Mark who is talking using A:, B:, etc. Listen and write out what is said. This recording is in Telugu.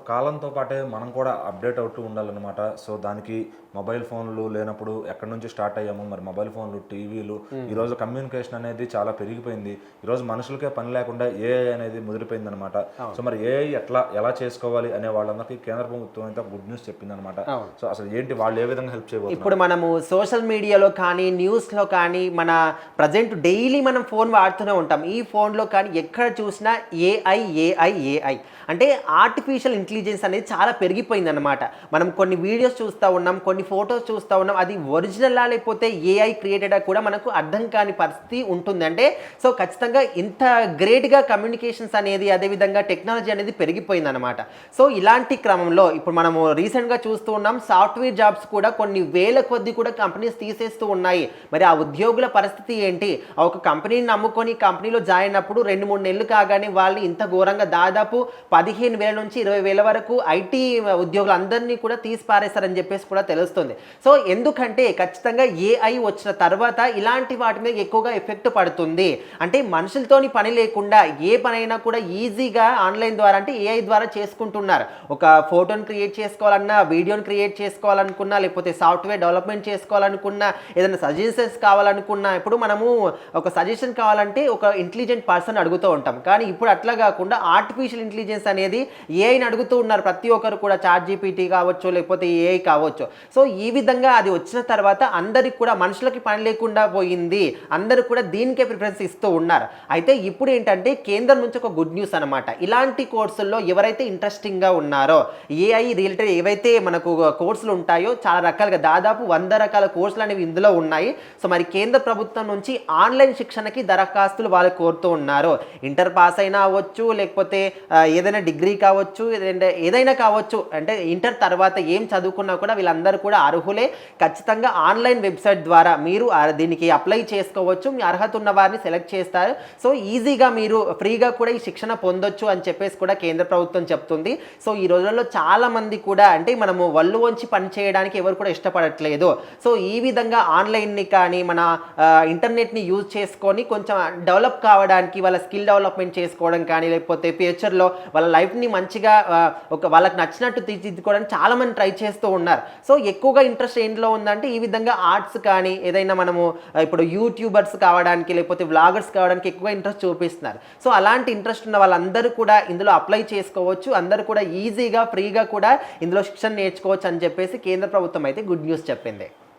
A: కాలంతో పాటే మనం కూడా అప్డేట్ అవుతూ ఉండాలన్నమాట. సో దానికి మొబైల్ ఫోన్లు లేనప్పుడు ఎక్కడి నుంచి స్టార్ట్ అయ్యాము, మరి మొబైల్ ఫోన్లు, టీవీలు, ఈరోజు కమ్యూనికేషన్ అనేది చాలా పెరిగిపోయింది. ఈరోజు మనుషులకే పని లేకుండా ఏఐ అనేది ముదిరిపోయింది అనమాట. సో మరి ఏఐ ఎలా చేసుకోవాలి అనే వాళ్ళందరికీ కేంద్ర ప్రభుత్వం అయితే గుడ్ న్యూస్ చెప్పింది అనమాట. సో అసలు ఏంటి, వాళ్ళు ఏ విధంగా హెల్ప్ చేయబోతున్నారు?
B: ఇప్పుడు మనము సోషల్ మీడియాలో కానీ, న్యూస్లో కానీ, మన ప్రజెంట్ డైలీ మనం ఫోన్ వాడుతూనే ఉంటాం. ఈ ఫోన్లో కానీ ఎక్కడ చూసినా ఏఐ అంటే ఆర్టిఫిషియల్ ఇంటెలిజెన్స్ అనేది చాలా పెరిగిపోయింది అనమాట. మనం కొన్ని వీడియోస్ చూస్తూ ఉన్నాం, కొన్ని ఫొటోస్ చూస్తూ ఉన్నాం, అది ఒరిజినల్ లేకపోతే ఏఐ క్రియేటెడా కూడా మనకు అర్థం కాని పరిస్థితి ఉంటుంది. అంటే సో ఖచ్చితంగా ఇంత గ్రేట్గా కమ్యూనికేషన్స్ అనేది, అదేవిధంగా టెక్నాలజీ అనేది పెరిగిపోయింది అనమాట. సో ఇలాంటి క్రమంలో ఇప్పుడు మనము రీసెంట్గా చూస్తూ ఉన్నాం, సాఫ్ట్వేర్ జాబ్స్ కూడా కొన్ని వేల కొద్ది కూడా కంపెనీస్ తీసేస్తూ ఉన్నాయి. మరి ఆ ఉద్యోగుల పరిస్థితి ఏంటి? ఒక కంపెనీని నమ్ముకొని కంపెనీలో జాయిన్ అయినప్పుడు 2-3 నెలలు కాగానే వాళ్ళని ఇంత ఘోరంగా దాదాపు 15,000 నుంచి 20,000 వరకు ఐటీ ఉద్యోగులందరినీ కూడా తీసి పారేస్తారని చెప్పేసి కూడా తెలుస్తుంది. సో ఎందుకంటే ఖచ్చితంగా ఏఐ వచ్చిన తర్వాత ఇలాంటి వాటి మీద ఎక్కువగా ఎఫెక్ట్ పడుతుంది. అంటే మనుషులతోని పని లేకుండా ఏ పనైనా కూడా ఈజీగా ఆన్లైన్ ద్వారా, అంటే ఏఐ ద్వారా చేసుకుంటున్నారు. ఒక ఫోటోని క్రియేట్ చేసుకోవాలన్నా, వీడియోని క్రియేట్ చేసుకోవాలనుకున్నా, లేకపోతే సాఫ్ట్వేర్ డెవలప్మెంట్ చేసుకోవాలనుకున్నా, ఏదైనా సజెషన్స్ కావాలనుకున్నా, ఇప్పుడు మనము ఒక సజెషన్ కావాలంటే ఒక ఇంటెలిజెంట్ పర్సన్ అడుగుతూ ఉంటాం. కానీ ఇప్పుడు అట్లా కాకుండా ఆర్టిఫిషియల్ ఇంటెలిజెన్స్ అనేది ఏఐని అడుగుతూ ఉన్నారు ప్రతి ఒక్కరు కూడా. ChatGPT కావచ్చు, లేకపోతే ఏఐ కావచ్చు. సో ఈ విధంగా అది వచ్చిన తర్వాత అందరికి కూడా మనుషులకి పని లేకుండా పోయింది. అందరూ కూడా దీనికే ప్రిఫరెన్స్ ఇస్తూ ఉన్నారు. అయితే ఇప్పుడు ఏంటంటే కేంద్రం నుంచి ఒక గుడ్ న్యూస్ అనమాట. ఇలాంటి కోర్సుల్లో ఎవరైతే ఇంట్రెస్టింగ్గా ఉన్నారో, ఏఐ రిలేటెడ్ ఏవైతే మనకు కోర్సులు ఉంటాయో చాలా రకాలుగా దాదాపు 100 రకాల కోర్సులు అనేవి ఇందులో ఉన్నాయి. సో మరి కేంద్ర ప్రభుత్వం నుంచి ఆన్లైన్ శిక్షణకి దరఖాస్తులు వాళ్ళు కోరుతూ ఉన్నారు. ఇంటర్ పాస్ అయినా అవ్వచ్చు, లేకపోతే ఏదైనా డిగ్రీ కావచ్చు, ఏదైనా కావచ్చు. అంటే ఇంటర్ తర్వాత ఏం చదువుకున్నా కూడా వీళ్ళందరూ కూడా అర్హులే. ఖచ్చితంగా ఆన్లైన్ వెబ్సైట్ ద్వారా మీరు దీనికి అప్లై చేసుకోవచ్చు. మీ అర్హత ఉన్న వారిని సెలెక్ట్ చేస్తారు. సో ఈజీగా మీరు ఫ్రీగా కూడా ఈ శిక్షణ పొందొచ్చు అని చెప్పేసి కూడా కేంద్ర ప్రభుత్వం చెప్తుంది. సో ఈ రోజుల్లో చాలా మంది కూడా అంటే మనము వల్లు వంచి పని చేయడానికి ఎవరు కూడా ఇష్టపడట్లేదు. సో ఈ విధంగా ఆన్లైన్ని కానీ మన ఇంటర్నెట్ని యూజ్ చేసుకొని కొంచెం డెవలప్ కావడానికి, వాళ్ళ స్కిల్ డెవలప్మెంట్ చేసుకోవడం కానీ, లేకపోతే ఫ్యూచర్లో వాళ్ళ లైఫ్ని మంచిగా వాళ్ళకి నచ్చినట్టు తీర్చిదిద్దుకోవడానికి చాలామంది ట్రై చేస్తూ ఉన్నారు. సో ఎక్కువగా ఇంట్రెస్ట్ ఏంట్లో ఉందంటే ఈ విధంగా ఆర్ట్స్ కానీ, ఏదైనా మనము ఇప్పుడు యూట్యూబర్స్ కావడానికి, లేకపోతే వ్లాగర్స్ కావడానికి ఎక్కువగా ఇంట్రెస్ట్ చూపిస్తున్నారు. సో అలాంటి ఇంట్రెస్ట్ ఉన్న వాళ్ళందరూ కూడా ఇందులో అప్లై చేసుకోవచ్చు. అందరూ కూడా ఈజీగా ఫ్రీగా కూడా ఇందులో శిక్షణ నేర్చుకోవచ్చు అని చెప్పేసి కేంద్ర ప్రభుత్వం అయితే గుడ్ న్యూస్ చెప్పింది.